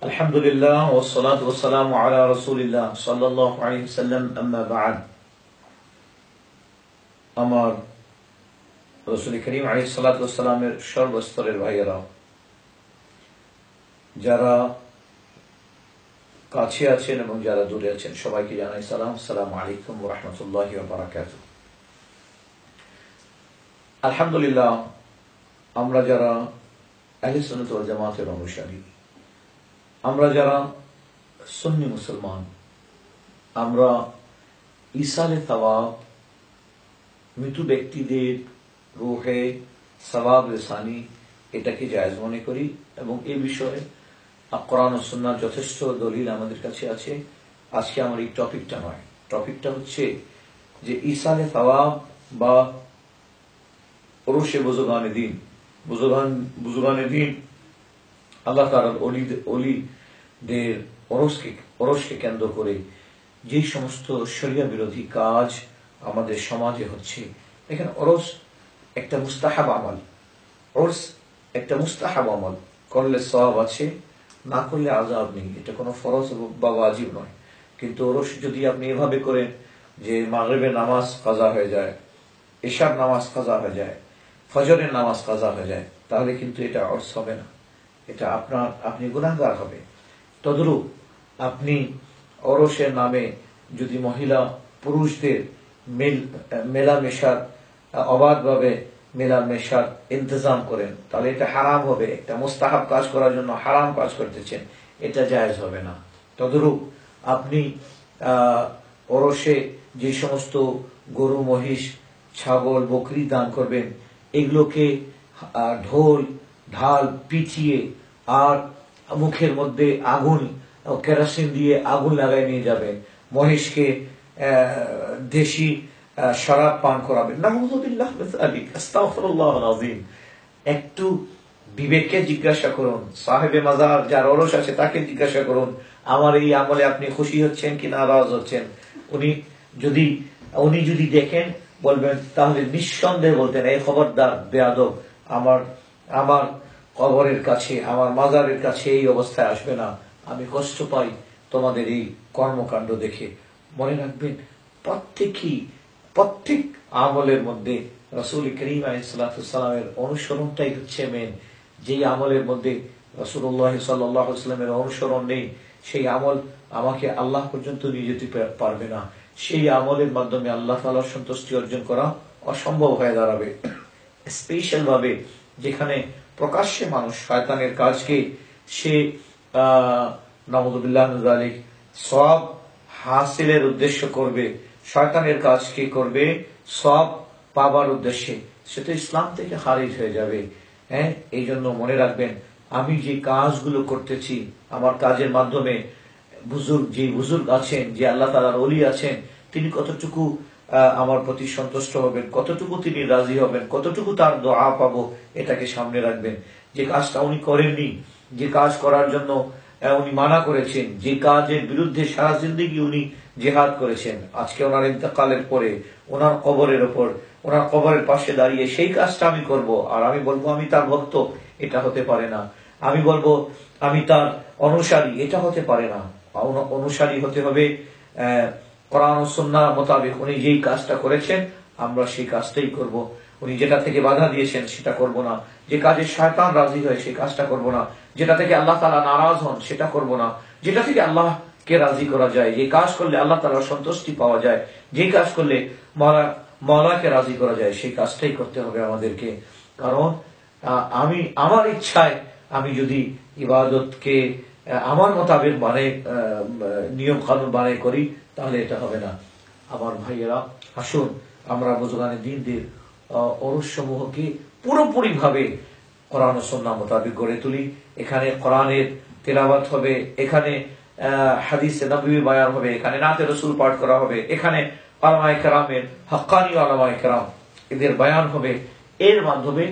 আলহামদুলিল্লাহ ওয়াসসালাতু ওয়াসসালামু আলা রাসূলিল্লাহ সাল্লাল্লাহু আলাইহি ওয়াসাল্লাম আম্মা বা'দ। আমার রাসূল করিম আলাইহিস সালাতু ওয়াসসালামের সর্বস্তরের ভাইয়েরা, যারা কাছে আছেন এবং যারা দূরে আছেন, সবাইকে জানাই সালাম। আসসালামু আলাইকুম ওয়া রাহমাতুল্লাহি ওয়া বারাকাতুহু। আলহামদুলিল্লাহ, আমরা যারা আহলে সুন্নাত ওয়াল জামাতের অনুসারী, আমরা যারা সুন্নি মুসলমান, আমরা ইসালে সওয়াব, মৃত ব্যক্তিদের রূহে সওয়াব রেসানি, এটাকে জায়েজ মনে করি এবং এই বিষয়ে কোরআন ও সুন্নাহর যথেষ্ট দলিল আমাদের কাছে আছে। আজকে আমার এই টপিকটা নয়, টপিকটা হচ্ছে যে ইসালে সওয়াব বা ওরসে বুজুগানে দিন, আল্লাহ তাআলার ওলিদের ওরসকে কেন্দ্র করে যে সমস্ত শরিয়া বিরোধী কাজ আমাদের সমাজে হচ্ছে, এখানে ওরস একটা মুস্তাহাব আমল, ওরস একটা মুস্তাহাব আমল, করলে সওয়াব আছে, না করলে আযাব নেই, এটা কোনো ফরজ বা ওয়াজিব নয়। কিন্তু ওরস যদি আপনি এভাবে করেন যে মাগরিবের নামাজ কাজা হয়ে যায়, এশার নামাজ কাজা হয়ে যায়, ফজরের নামাজ কাজা হয়ে যায়, তাহলে কিন্তু এটা ওরস হবে না, এটা আপনি গুনাহগার হবে। তদ্রূপ আপনি ওরসের নামে যদি মহিলা পুরুষদের মেলামেশার, অবাধভাবে মেলামেশার ইন্তজাম করেন, তাহলে এটা হারাম হবে। একটা মুস্তাহাব কাজ করার জন্য হারাম কাজ করতেছেন, এটা জায়েজ হবে না। তদ্রূপ আপনি ওরসে যে সমস্ত গরু, মহিষ, ছাগল, বকরি দান করবেন, এগুলোকে ঢোল ঢাল পিটিয়ে আর মুখের মধ্যে আগুন, কেরোসিন দিয়ে আগুন লাগাই নিয়ে যাবেন, মহিষকে দেশি শরাব পান করাবেন, নাউযুবিল্লাহ মিন যালিক, আস্তাগফিরুল্লাহুল আযীম। একটু বিবেককে জিজ্ঞাসা করুন, সাহেবে মাজার যার ওরস আছে তাকে জিজ্ঞাসা করুন, আমার এই আমলে আপনি খুশি হচ্ছেন কি নারাজ হচ্ছেন? উনি যদি দেখেন বলবেন, তাহলে নিঃসন্দেহে বলতেন, এই খবরদার বেয়াদব, আমার কবরের কাছে, আমার মাজারের কাছে এই অবস্থায় আসবে না, আমি কষ্ট পাই তোমাদের এই কর্মকাণ্ড দেখে। মনে রাখবেন, প্রত্যেক আমলের মধ্যে রাসূল করিম আলাইহিস সালাতু ওয়াস সালামের অনুসরণটাই হচ্ছে মেন। যেই আমলের মধ্যে রাসূলুল্লাহ সাল্লাল্লাহু আলাইহি ওয়াসাল্লামের অনুসরণ নেই, সেই আমল আমাকে আল্লাহ পর্যন্ত নিয়ে যেতে পারবে না, সেই আমলের মাধ্যমে আল্লাহ তাআলার সন্তুষ্টি অর্জন করা অসম্ভব হয়ে দাঁড়াবে। স্পেশাল ভাবে যেখানে প্রকাশ্যে মানুষ শয়তানের কাজকে সে নাউযুবিল্লাহ মিন যালিক সওয়াব হাসিলের উদ্দেশ্য করবে, শয়তানের কাজকে করবে সওয়াব পাবার উদ্দেশ্যে, সেটা ইসলাম থেকে খারিজ হয়ে যাবে। এই জন্য মনে রাখবেন, আমি যে কাজগুলো করতেছি, আমার কাজের মাধ্যমে বুজুর্গ আছেন, যে আল্লাহ তাআলার ওলি আছেন, তিনি কতটুকু আমার প্রতি সন্তুষ্ট হবেন, কতটুকু তিনি রাজি হবেন, কতটুকু তার দোয়া পাবো, এটাকে সামনে রাখবেন। যে কাজটা উনি করেননি, যে কাজ করার জন্য উনি মানা করেছেন, যে কাজের বিরুদ্ধে সারা জিন্দেগি উনি জিহাদ করেছেন, আজকে ওনার ইন্তেকালের পরে ওনার কবরের পাশে দাঁড়িয়ে সেই কাজটা আমি করব, আর আমি বলবো আমি তার ভক্ত, এটা হতে পারে না। আমি বলবো আমি তার অনুসারী, এটা হতে পারে না। অনুসারী হতে হবে কোরআন ও সুন্নাহ মোতাবেক। উনি যেই কাজটা করেছেন আমরা সেই কাজটাই করব। উনি যেটা থেকে বাধা দিয়েছেন সেটা করব না, যে কাজে শয়তান রাজি হয় সেই কাজটা করব না, যেটা থেকে আল্লাহ তাআলা নারাজ হন সেটা করব না, যেটা থেকে আল্লাহকে রাজি করা যায়, যে কাজ করলে আল্লাহ তাআলার সন্তুষ্টি পাওয়া যায়, যে কাজ করলে মওলাকে রাজি করা যায়, সেই কাজটাই করতে হবে আমাদেরকে। কারণ আমার ইচ্ছায় আমি যদি ইবাদতকে আমার মোতাবেক নিয়ম কানুন বানাই করি, তাহলে এটা হবে না। আমার ভাইয়েরা, আসুন আমরা বুজুর্গানে দ্বীনদের ওরস সমূহকে পুরোপুরি ভাবে কোরআন ও সুন্নাহ মোতাবেক গড়ে তুলি। এখানে কোরআনের তেলাওয়াত হবে, এখানে হাদিসে নববী বয়ান হবে, এখানে নাতে রাসূল পাঠ করা হবে, এখানে উলামায়ে কেরামের হক্কানি উলামায়ে কেরাম এদের বয়ান হবে। এর মাধ্যমে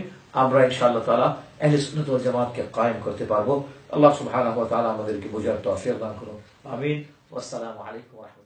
আমরা ইনশাআল্লাহ তাআলা আহলে সুন্নাত ওয়াল জামাতকে কায়েম করতে পারবো। আল্লাহ সুবহানাহু ওয়া তাআলা আমাদেরকে বুঝার তৌফিক দান করুন। আমিন। ওয়াসসালামু আলাইকুম ওয়া রাহমাতুল্লাহ।